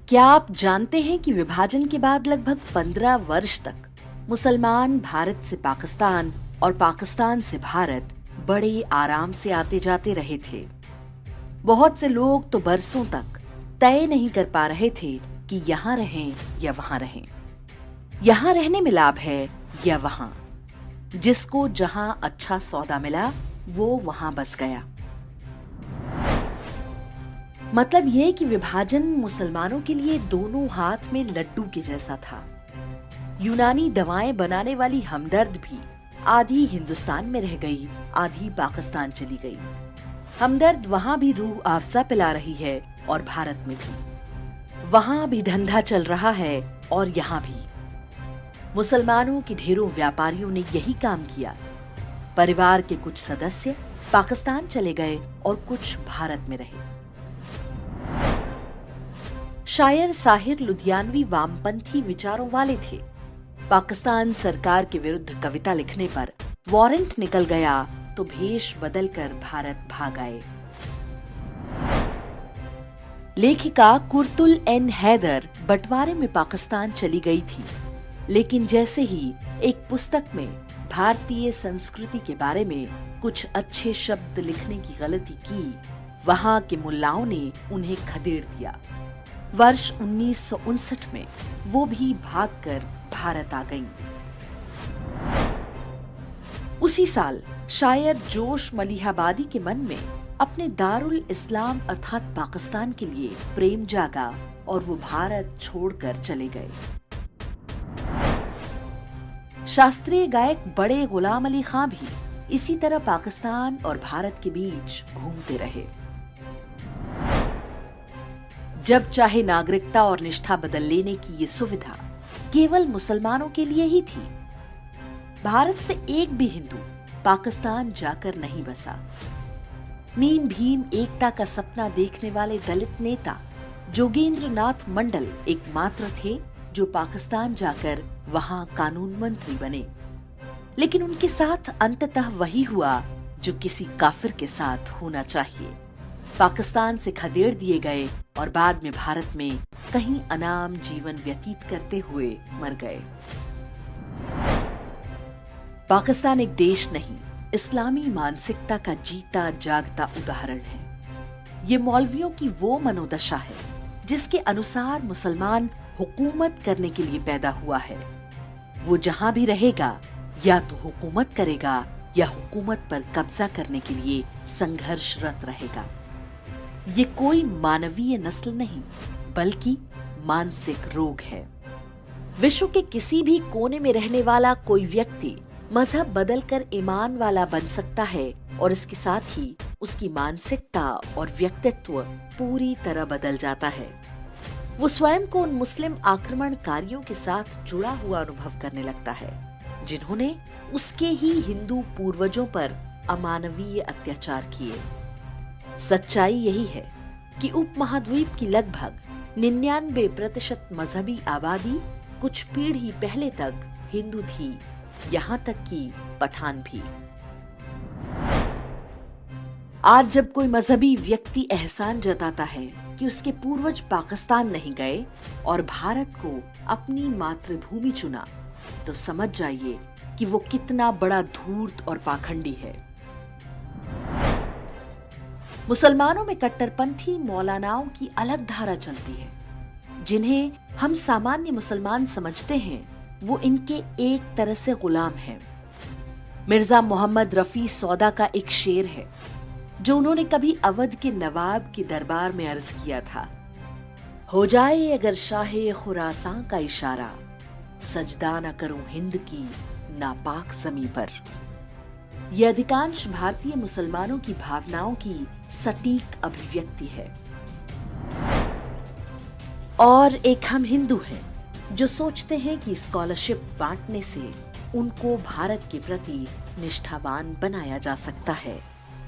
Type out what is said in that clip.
क्या आप जानते हैं कि विभाजन के बाद लगभग 15 वर्ष तक मुसलमान भारत से पाकिस्तान और पाकिस्तान से भारत बड़े आराम से आते जाते रहे थे। बहुत से लोग तो बरसों तक तय नहीं कर पा रहे थे कि यहाँ रहें या वहां रहें, यहाँ रहने में लाभ है या वहां। जिसको जहां अच्छा सौदा मिला वो वहां बस गया। मतलब ये कि विभाजन मुसलमानों के लिए दोनों हाथ में लड्डू के जैसा था। यूनानी दवाएं बनाने वाली हमदर्द भी आधी हिंदुस्तान में रह गई, आधी पाकिस्तान चली गई। हमदर्द वहां भी रूह अफ़ज़ा पिला रही है और भारत में भी। वहां भी धंधा चल रहा है और यहाँ भी। मुसलमानों के ढेरों व्यापारियों ने यही काम किया। परिवार के कुछ सदस्य पाकिस्तान चले गए और कुछ भारत में रहे। शायर साहिर लुधियानवी वामपंथी विचारों वाले थे। पाकिस्तान सरकार के विरुद्ध कविता लिखने पर वारंट निकल गया तो भेष बदलकर भारत भाग आए। लेखिका कुर्तुल एन हैदर बंटवारे में पाकिस्तान चली गई थी, लेकिन जैसे ही एक पुस्तक में भारतीय संस्कृति के बारे में कुछ अच्छे शब्द लिखने की गलती की, वहां के मुल्लाओं ने उन्हें खदेड़ दिया। वर्ष 1959 में वो भी भागकर भारत आ गईं। उसी साल शायर जोश मलिहाबादी के मन में अपने दारुल इस्लाम अर्थात पाकिस्तान के लिए प्रेम जागा और वो भारत छोड़कर चले गए। शास्त्रीय गायक बड़े गुलाम अली खां भी इसी तरह पाकिस्तान और भारत के बीच घूमते रहे। जब चाहे नागरिकता और निष्ठा बदल लेने की ये सुविधा केवल मुसलमानों के लिए ही थी। भारत से एक भी हिंदू पाकिस्तान जाकर नहीं बसा। मीम भीम एकता का सपना देखने वाले दलित नेता जोगेंद्र नाथ मंडल एकमात्र थे जो पाकिस्तान जाकर वहां कानून मंत्री बने। लेकिन उनके साथ अंततः वही हुआ जो किसी काफिर के साथ होना चाहिए। पाकिस्तान से खदेड़ दिए गए और बाद में भारत में कहीं अनाम जीवन व्यतीत करते हुए मर गए। पाकिस्तान एक देश नहीं, इस्लामी मानसिकता का जीता जागता उदाहरण है। ये मौलवियों की वो मनोदशा है जिसके अनुसार मुसलमान हुकूमत करने के लिए पैदा हुआ है। वो जहां भी रहेगा या तो हुकूमत करेगा या हुकूमत पर कब्जा करने के लिए संघर्षरत रहेगा। ये कोई मानवीय नस्ल नहीं बल्कि मानसिक रोग है। विश्व के किसी भी कोने में रहने वाला कोई व्यक्ति मजहब बदलकर ईमान वाला बन सकता है और इसके साथ ही उसकी मानसिकता और व्यक्तित्व पूरी तरह बदल जाता है। वो स्वयं को उन मुस्लिम आक्रमणकारियों के साथ जुड़ा हुआ अनुभव करने लगता है जिन्होंने उसके ही हिंदू पूर्वजों पर अमानवीय अत्याचार किए। सच्चाई यही है कि उपमहाद्वीप की लगभग 99% मजहबी आबादी कुछ पीढ़ी पहले तक हिंदू थी, यहाँ तक कि पठान भी। आज जब कोई मजहबी व्यक्ति एहसान जताता है कि उसके पूर्वज पाकिस्तान नहीं गए और भारत को अपनी मातृभूमि चुना, तो समझ जाइए कि वो कितना बड़ा धूर्त और पाखंडी है। मुसलमानों में कट्टरपंथी मौलानाओं की अलग धारा चलती है। जिन्हें हम सामान्य मुसलमान समझते हैं वो इनके एक तरह से गुलाम हैं। मिर्जा मोहम्मद रफी सौदा का एक शेर है जो उन्होंने कभी अवध के नवाब के दरबार में अर्ज किया था। हो जाए अगर शाहे खुरासां का इशारा, सजदा न करूं हिंद की नापाक ज़मीं पर। यह अधिकांश भारतीय मुसलमानों की भावनाओं की सटीक अभिव्यक्ति है। और एक हम हिंदू हैं जो सोचते हैं कि स्कॉलरशिप बांटने से उनको भारत के प्रति निष्ठावान बनाया जा सकता है।